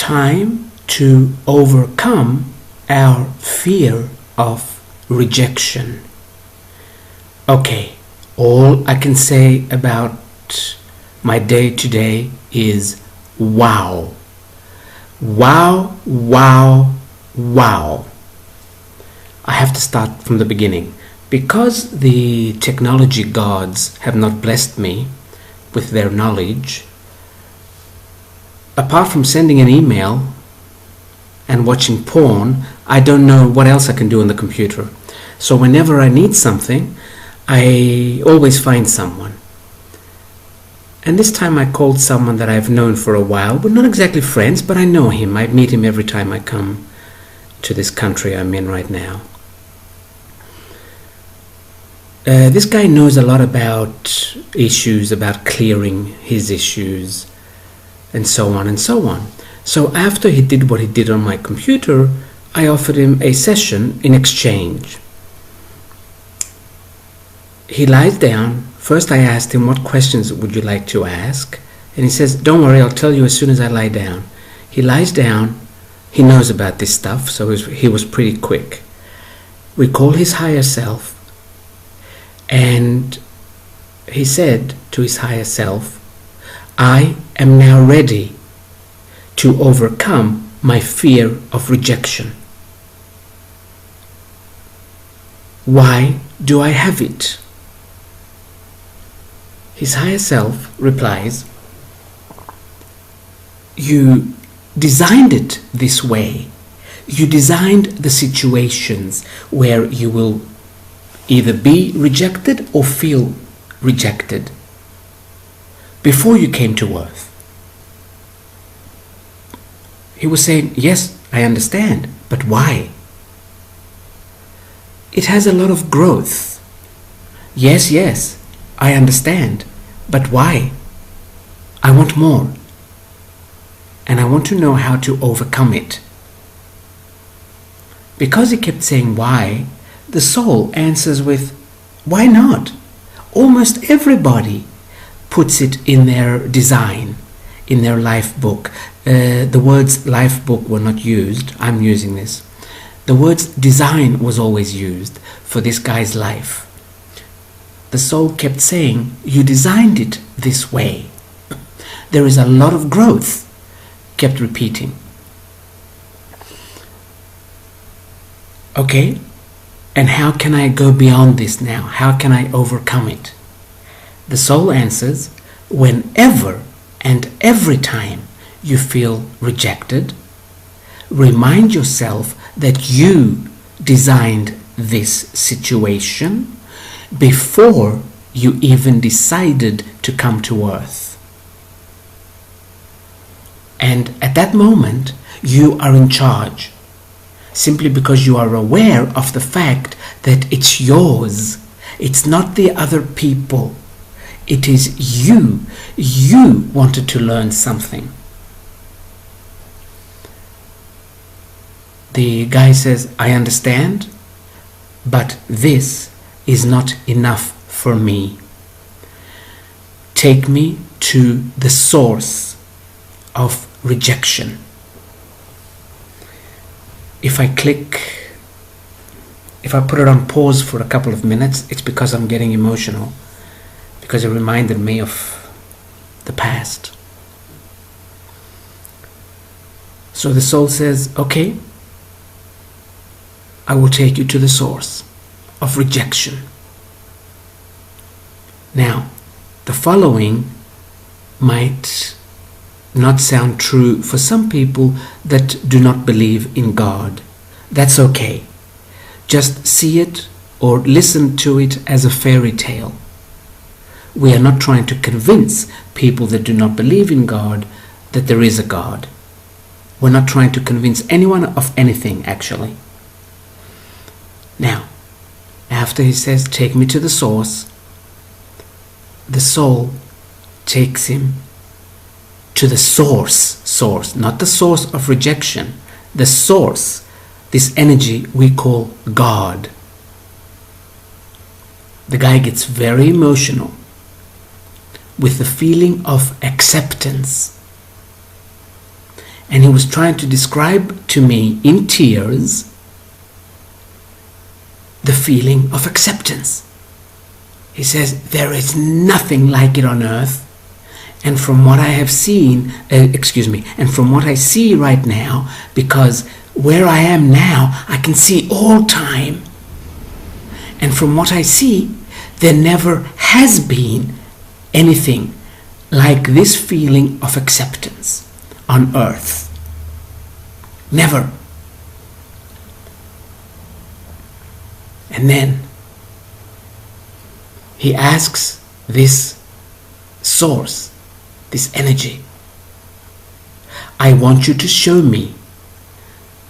time to overcome our fear of rejection. Okay, all I can say about my day today is wow. Wow, wow, wow. I have to start from the beginning. Because the technology gods have not blessed me with their knowledge, apart from sending an email and watching porn, I don't know what else I can do on the computer. So whenever I need something, I always find someone. And this time I called someone that I've known for a while. We're not exactly friends, but I know him. I meet him every time I come to this country I'm in right now. This guy knows a lot about issues, about clearing his issues, and so on and so on. So after he did what he did on my computer, I offered him a session in exchange. He lies down. First I asked him, what questions would you like to ask? And he says, don't worry, I'll tell you as soon as I lie down. He lies down. He knows about this stuff, so he was pretty quick. We call his higher self. And he said to his higher self, I am now ready to overcome my fear of rejection. Why do I have it? His higher self replies, you designed it this way. You designed the situations where you will either be rejected or feel rejected before you came to earth. He was saying, yes, I understand, but why? It has a lot of growth. Yes, I understand, but why? I want more. And I want to know how to overcome it. Because he kept saying why, the soul answers with, why not? Almost everybody puts it in their design, in their life book. The words life book were not used. I'm using this. The words design was always used for this guy's life. The soul kept saying, you designed it this way. There is a lot of growth. Kept repeating. Okay, and how can I go beyond this now? How can I overcome it? The soul answers, whenever and every time you feel rejected, remind yourself that you designed this situation before you even decided to come to earth. And at that moment, you are in charge, simply because you are aware of the fact that it's yours. It's not the other people. It is you. You wanted to learn something. The guy says, I understand, but this is not enough for me. Take me to the source of rejection. If I put it on pause for a couple of minutes, it's because I'm getting emotional, because it reminded me of the past. So the soul says, okay, I will take you to the source of rejection. Now, the following might not sound true for some people that do not believe in God. That's okay. Just see it or listen to it as a fairy tale. We are not trying to convince people that do not believe in God that there is a God. We're not trying to convince anyone of anything, actually. Now, after he says, take me to the source, the soul takes him to the source, not the source of rejection, the source, this energy we call God. The guy gets very emotional with the feeling of acceptance. And he was trying to describe to me in tears the feeling of acceptance. He says, there is nothing like it on earth. And from what I have seen, and from what I see right now, because where I am now, I can see all time. And from what I see, there never has been anything like this feeling of acceptance on earth. Never. And then he asks this source, this energy, I want you to show me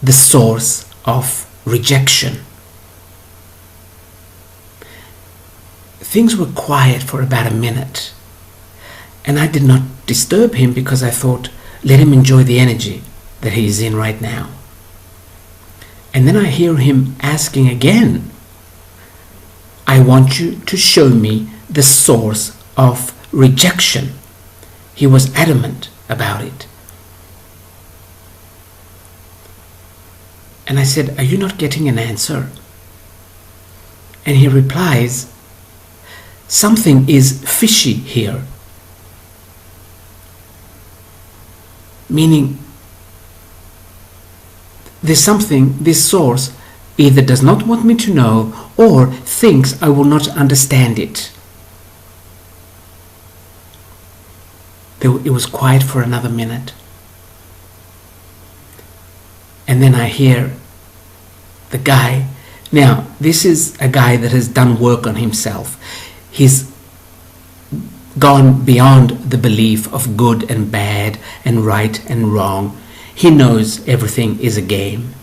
the source of rejection. Things were quiet for about a minute, and I did not disturb him because I thought, let him enjoy the energy that he is in right now. And then I hear him asking again, I want you to show me the source of rejection. He was adamant about it. And I said, are you not getting an answer? And he replies, something is fishy here. Meaning, there's something this source either does not want me to know or thinks I will not understand it. It was quiet for another minute. And then I hear the guy. Now, this is a guy that has done work on himself. He's gone beyond the belief of good and bad and right and wrong. He knows everything is a game.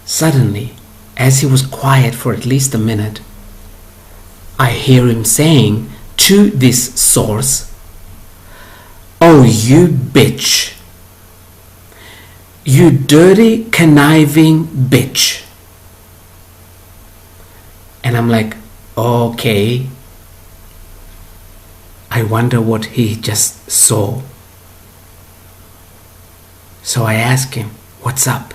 Suddenly, as he was quiet for at least a minute, I hear him saying to this source, oh, you bitch. You dirty, conniving bitch. And I'm like, okay. I wonder what he just saw. So I asked him, what's up?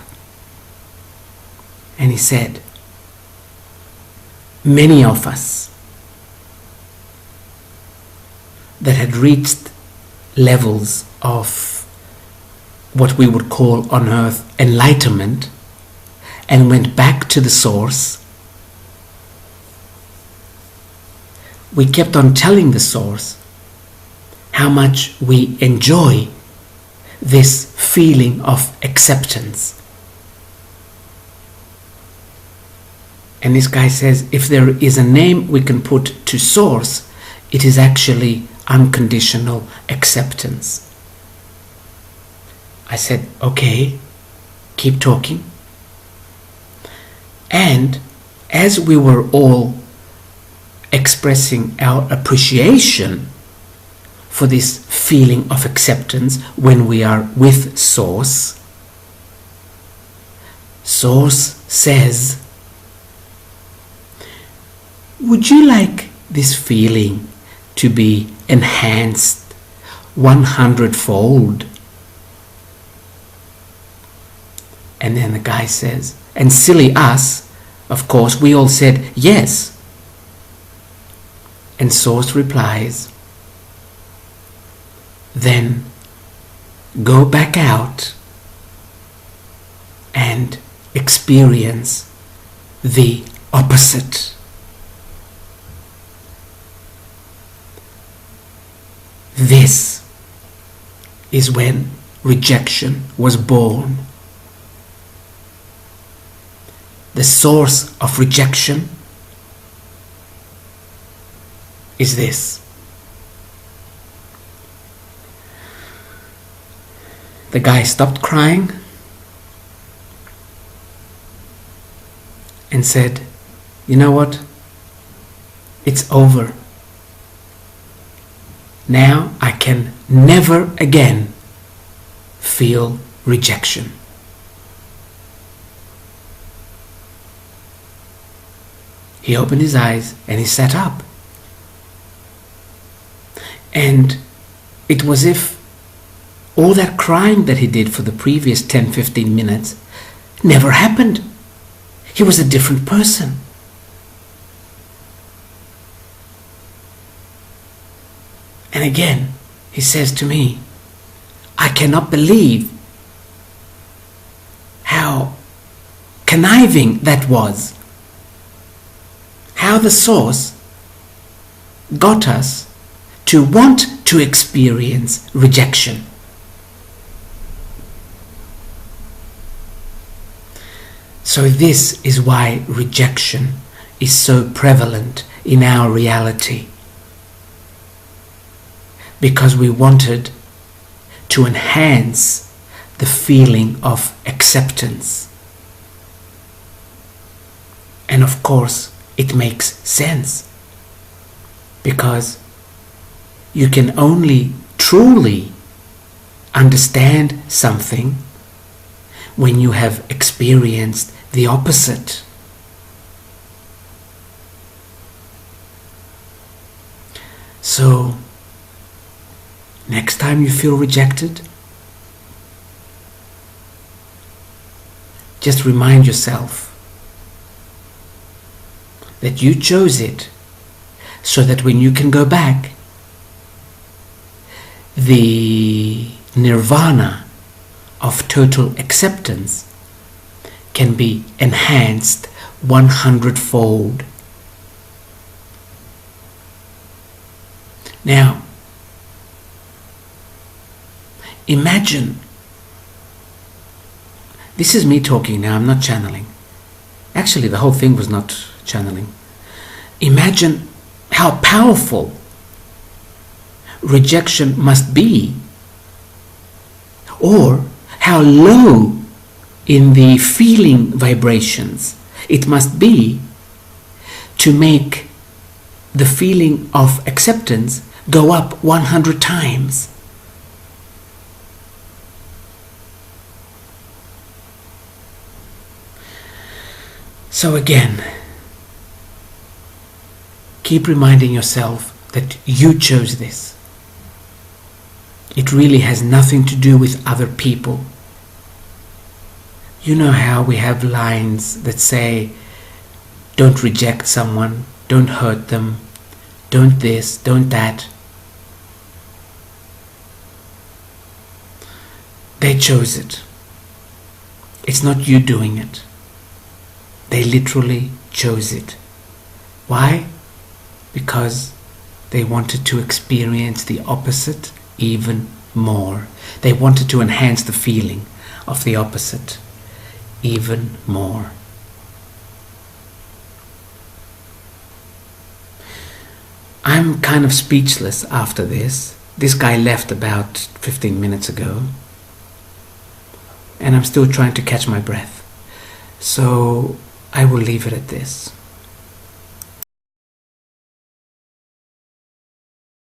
And he said, many of us that had reached levels of what we would call on earth enlightenment and went back to the source, we kept on telling the source how much we enjoy this feeling of acceptance. And this guy says, if there is a name we can put to source, it is actually unconditional acceptance. I said, okay, keep talking. And as we were all expressing our appreciation for this feeling of acceptance when we are with Source, Source says, would you like this feeling to be enhanced 100-fold? And then the guy says, and silly us, of course, we all said yes. And Source replies, then go back out and experience the opposite. This is when rejection was born. The source of rejection is this. The guy stopped crying and said, you know what? It's over. Now I can never again feel rejection. He opened his eyes and he sat up. And it was if All that crying that he did for the previous 10-15 minutes never happened. He was a different person. And again, he says to me, I cannot believe how conniving that was. How the source got us to want to experience rejection. So this is why rejection is so prevalent in our reality. Because we wanted to enhance the feeling of acceptance. And of course, it makes sense. Because you can only truly understand something when you have experienced the opposite. So, next time you feel rejected, just remind yourself that you chose it, so that when you can go back, the nirvana of total acceptance can be enhanced 100-fold. Now, imagine, this is me talking now, I'm not channeling. Actually, the whole thing was not channeling. Imagine how powerful rejection must be, or how low in the feeling vibrations it must be to make the feeling of acceptance go up 100 times. So again, keep reminding yourself that you chose this. It really has nothing to do with other people. You know how we have lines that say, don't reject someone, don't hurt them, don't this, don't that. They chose it. It's not you doing it. They literally chose it. Why? Because they wanted to experience the opposite even more. They wanted to enhance the feeling of the opposite even more. I'm kind of speechless after this. This guy left about 15 minutes ago, and I'm still trying to catch my breath. So I will leave it at this.